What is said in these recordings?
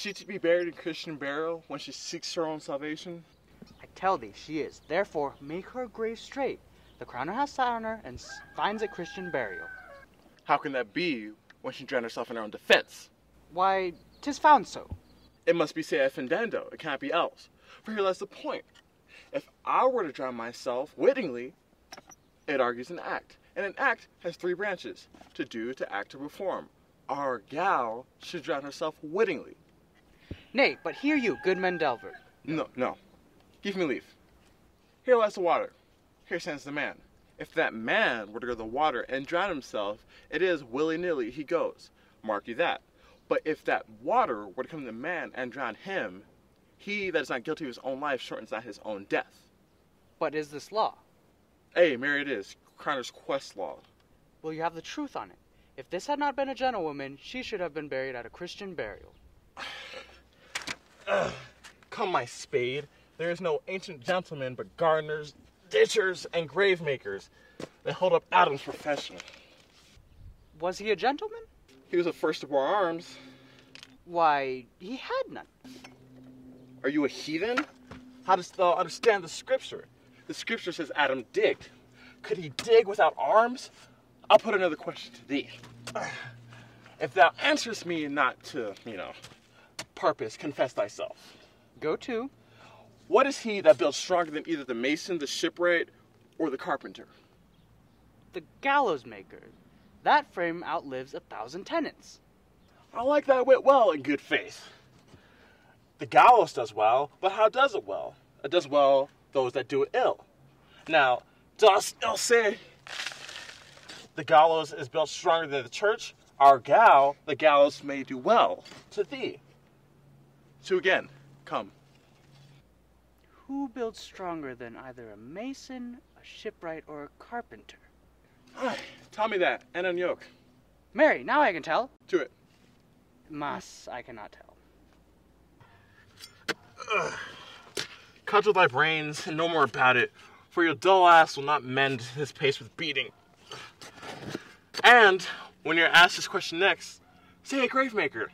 she to be buried in Christian burial when she seeks her own salvation? I tell thee, she is. Therefore, make her grave straight. The crowner has sat on her, and finds it Christian burial. How can that be when she drowned herself in her own defense? Why, 'tis found so. It must be se offendendo. It can't be else. For here lies the point. If I were to drown myself wittingly, it argues an act. And an act has three branches: to do, to act, to perform. Our gal should drown herself wittingly. Nay, but hear you, good Mendelver. No. Give me leave. Here lies the water. Here stands the man. If that man were to go to the water and drown himself, it is willy-nilly he goes. Mark you that. But if that water were to come to the man and drown him, he that is not guilty of his own life shortens not his own death. But is this law? Ay, marry it is. Crowner's quest law. Well, you have the truth on it. If this had not been a gentlewoman, she should have been buried at a Christian burial. Come, my spade. There is no ancient gentleman but gardeners, ditchers, and grave makers. They hold up Adam's profession. Was he a gentleman? He was the first to bear arms. Why, he had none. Are you a heathen? How dost thou understand the scripture? The scripture says Adam digged. Could he dig without arms? I'll put another question to thee. If thou answerest me not to, purpose, confess thyself. Go to. What is he that builds stronger than either the mason, the shipwright, or the carpenter? The gallows maker. That frame outlives 1,000 tenants. I like thy wit well, in good faith. The gallows does well, but how does it well? It does well those that do it ill. Now, dost thou say the gallows is built stronger than the church? Our gal, the gallows may do well to thee. So again, come. Who builds stronger than either a mason, a shipwright, or a carpenter? Tell me that, and unyoke. Marry, now I can tell. To it. Mas, I cannot tell. Cudgel thy brains, and no more about it, for your dull ass will not mend his pace with beating. And, when you're asked this question next, say a grave maker.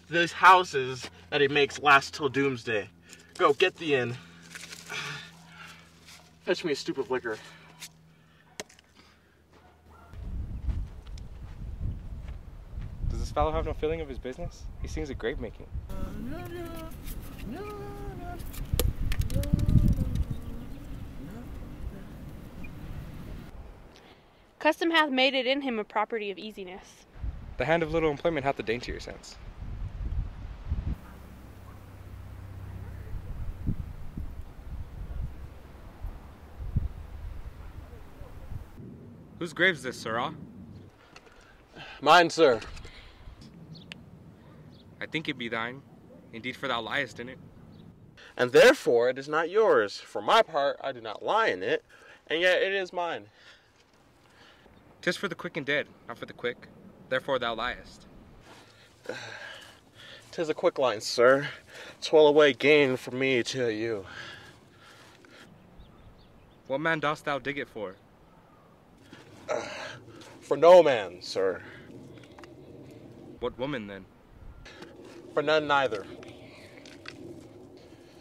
Those houses that he makes last till doomsday. Go, get thee in. Fetch me a stoop of liquor. Does this fellow have no feeling of his business? He sings at grave making. Custom hath made it in him a property of easiness. The hand of little employment hath the daintier sense. Whose grave's this, sirrah? Mine, sir. I think it be thine. Indeed, for thou liest in it. And therefore it is not yours. For my part, I do not lie in it, and yet it is mine. 'Tis for the quick and dead, not for the quick. Therefore thou liest. 'Tis a quick line, sir. 'Twill away gain from me to you. What man dost thou dig it for? For no man, sir. What woman, then? For none neither.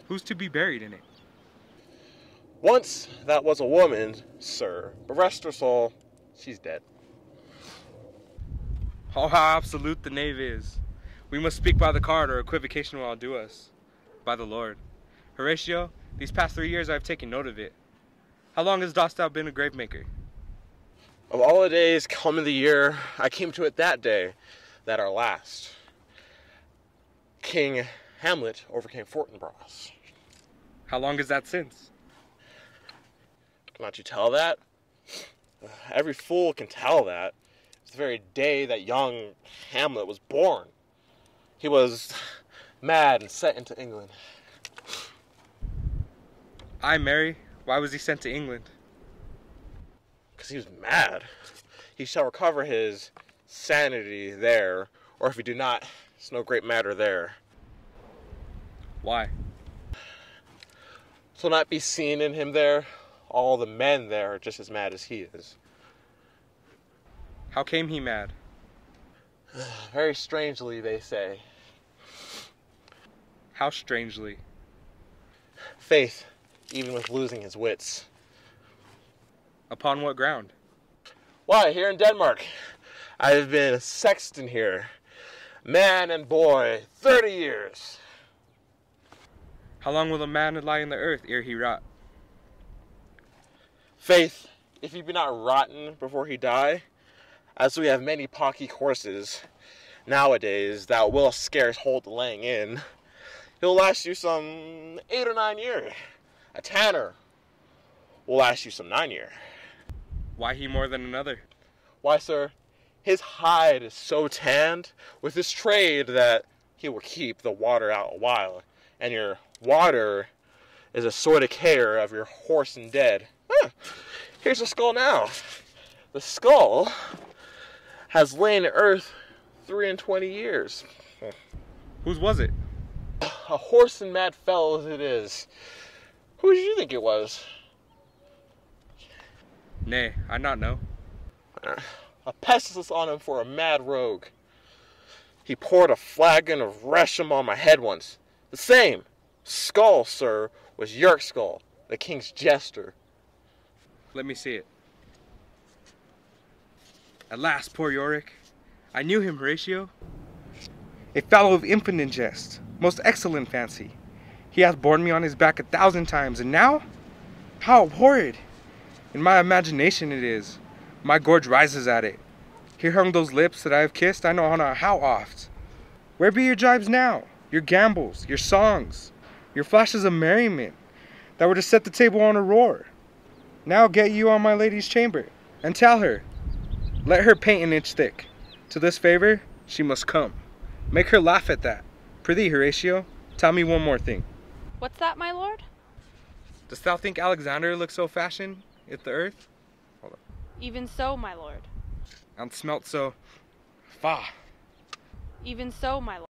Who's to be buried in it? Once that was a woman, sir, but rest her soul, she's dead. Oh, how absolute the knave is. We must speak by the card, or equivocation will outdo us. By the Lord. Horatio, these past 3 years I have taken note of it. How long has dost thou been a grave maker? Of all the days come in the year, I came to it that day, that our last. King Hamlet overcame Fortinbras. How long is that since? Cannot you tell that? Every fool can tell that. It's the very day that young Hamlet was born. He was mad and sent into England. Aye, Mary, why was he sent to England? Because he was mad. He shall recover his sanity there, or if he do not, it's no great matter there. Why? So not be seen in him there. All the men there are just as mad as he is. How came he mad? Very strangely, they say. How strangely. Faith, even with losing his wits. Upon what ground? Why, here in Denmark. I've been a sexton here. Man and boy, 30 years. How long will a man lie in the earth ere he rot? Faith, if he be not rotten before he die, as we have many pocky horses nowadays that will scarce hold the laying in, he'll last you some 8 or 9 years. A tanner will last you some 9 years. Why he more than another? Why, sir, his hide is so tanned with his trade that he will keep the water out a while, and your water is a sort of care of your horse and dead. Here's the skull now. The skull has lain in earth 23 years. Whose was it? A horse and mad fellow as it is. Who did you think it was? Nay, I not know. A pestilence on him for a mad rogue. He poured a flagon of Resham on my head once. The same skull, sir, was York skull, the king's jester. Let me see it. At last, poor Yorick. I knew him, Horatio. A fellow of infinite jest, most excellent fancy. He hath borne me on his back 1,000 times, and now? How horrid! In my imagination it is. My gorge rises at it. Here hung those lips that I have kissed I know not how oft. Where be your jibes now? Your gambols, your songs, your flashes of merriment, that were to set the table on a roar? Now get you on my lady's chamber, and tell her, let her paint an inch thick. To this favor she must come. Make her laugh at that. Prithee, Horatio, tell me one more thing. What's that, my lord? Dost thou think Alexander looks so fashioned at the earth? Even so, my lord. And smelt so... Faugh! Even so, my lord.